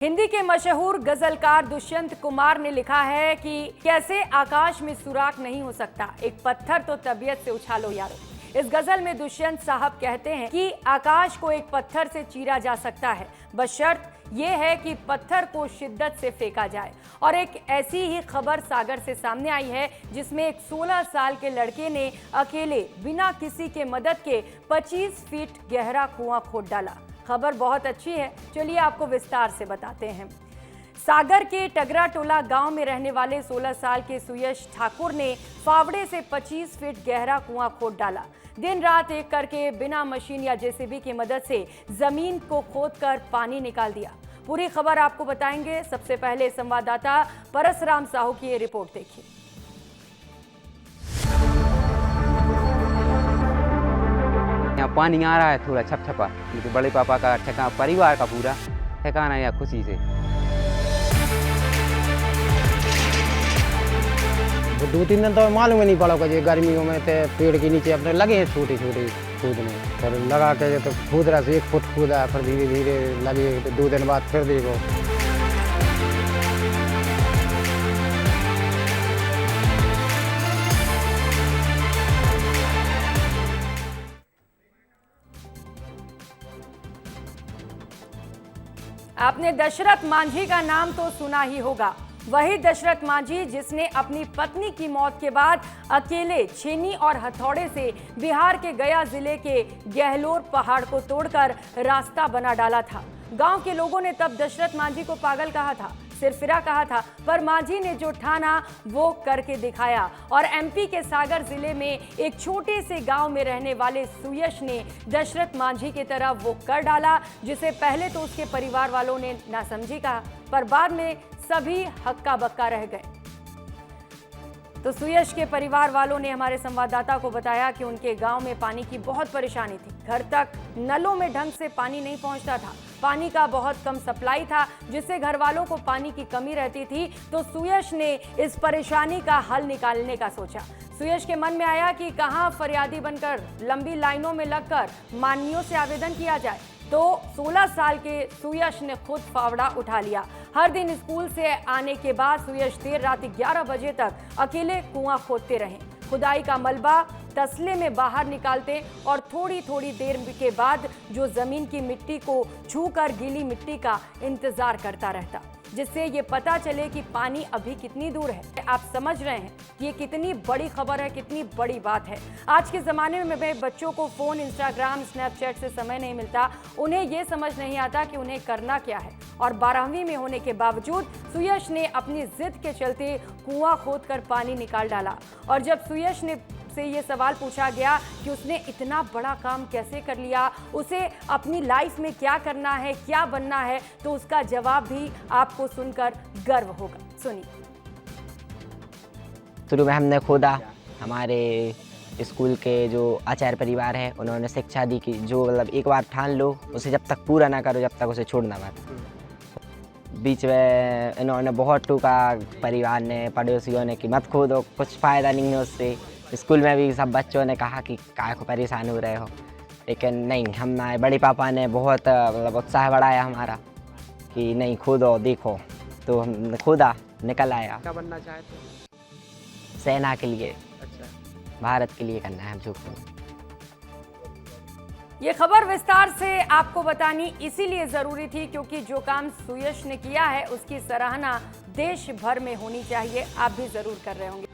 हिंदी के मशहूर गजलकार दुष्यंत कुमार ने लिखा है कि कैसे आकाश में सुराख नहीं हो सकता, एक पत्थर तो तबीयत से उछालो यारो। इस गजल में दुष्यंत साहब कहते हैं कि आकाश को एक पत्थर से चीरा जा सकता है, बशर्त ये है कि पत्थर को शिद्दत से फेंका जाए। और एक ऐसी ही खबर सागर से सामने आई है जिसमें एक 16 साल के लड़के ने अकेले बिना किसी के मदद के 25 फीट गहरा कुआं खोद डाला। खबर बहुत अच्छी है, चलिए आपको विस्तार से बताते हैं। सागर के टगरा टोला गांव में रहने वाले 16 साल के सुयश ठाकुर ने फावड़े से 25 फीट गहरा कुआं खोद डाला। दिन रात एक करके बिना मशीन या जेसीबी की मदद से जमीन को खोदकर पानी निकाल दिया। पूरी खबर आपको बताएंगे। सबसे पहले संवाददाता परसराम साहू की ये रिपोर्ट देखिए। यहाँ पानी आ रहा है थोड़ा छपछपा, लेकिन बड़े पापा का ठिकाना, परिवार का पूरा ठिकाना है खुशी से। दो तीन दिन तो मालूम ही नहीं पड़ा कि गर्मियों में थे पेड़ के नीचे अपने लगे हैं छोटे छोटे कूदने, फिर लगा के तो कूद रहा से 1 फुट कूदा, फिर धीरे धीरे लगे तो 2 दिन बाद फिर देखो। आपने दशरथ मांझी का नाम तो सुना ही होगा। वही दशरथ मांझी जिसने अपनी पत्नी की मौत के बाद अकेले छेनी और हथौड़े से बिहार के गया जिले के गहलोर पहाड़ को तोड़कर रास्ता बना डाला था। गांव के लोगों ने तब दशरथ मांझी को पागल कहा था, सिरफिरा कहा था, पर मांझी ने जो ठाना वो करके दिखाया। और एमपी के सागर जिले में एक छोटे से गांव में रहने वाले सुयश ने दशरथ मांझी की तरह वो कर डाला जिसे पहले तो उसके परिवार वालों ने नासमझी कहा, पर बाद में सभी हक्का बक्का रह गए। तो सुयश के परिवार वालों ने हमारे संवाददाता को बताया कि उनके गांव में पानी की बहुत परेशानी थी। घर तक नलों में ढंग से पानी नहीं पहुंचता था, पानी का बहुत कम सप्लाई था, जिससे घर वालों को पानी की कमी रहती थी। तो सुयश ने इस परेशानी का हल निकालने का सोचा। सुयश के मन में आया कि कहां फरियादी बनकर लंबी लाइनों में लगकर माननीयों से आवेदन किया जाए। तो 16 साल के सुयश ने खुद फावड़ा उठा लिया। हर दिन स्कूल से आने के बाद सुयश देर रात 11 बजे तक अकेले कुआं खोदते रहे। खुदाई का मलबा तसले में बाहर निकालते और थोड़ी थोड़ी देर के बाद जो जमीन की मिट्टी को छूकर गीली मिट्टी का इंतजार करता रहता, जिससे ये पता चले कि पानी अभी कितनी दूर है। आप समझ रहे हैं कि ये कितनी बड़ी खबर है, कितनी बड़ी बात है। आज के ज़माने में बच्चों को फ़ोन, इंस्टाग्राम, स्नैपचैट से समय नहीं मिलता। उन्हें ये समझ नहीं आता कि उन्हें करना क्या है। और 12वीं में होने के बावजूद सुयश ने अपनी जिद के चलते कुआं खोदकर पानी निकाल डाला। और जब सुयश ने से ये सवाल पूछा गया कि उसने इतना बड़ा काम कैसे कर लिया, उसे अपनी लाइफ में क्या करना है, क्या बनना है, तो उसका जवाब भी आपको सुनकर गर्व होगा। सुनिए। शुरू में हमने खोदा, हमारे स्कूल के जो आचार्य परिवार है उन्होंने शिक्षा दी कि जो मतलब एक बार ठान लो उसे जब तक पूरा ना करो जब तक उसे छोड़ना मत। बीच में इन्होंने बहुत टूका, परिवार ने, पड़ोसियों ने कि मत खोदो, कुछ फ़ायदा नहीं है उससे। स्कूल में भी सब बच्चों ने कहा कि काय को परेशान हो रहे हो, लेकिन नहीं, हमारे बड़े पापा ने बहुत मतलब उत्साह बढ़ाया हमारा कि नहीं खोदो देखो। तो हमने खोदा, निकल आया। क्या बनना चाहते हो? सेना के लिए। अच्छा, भारत के लिए करना है हमको। ये खबर विस्तार से आपको बतानी इसीलिए जरूरी थी क्योंकि जो काम सुयश ने किया है उसकी सराहना देश भर में होनी चाहिए। आप भी जरूर कर रहे होंगे।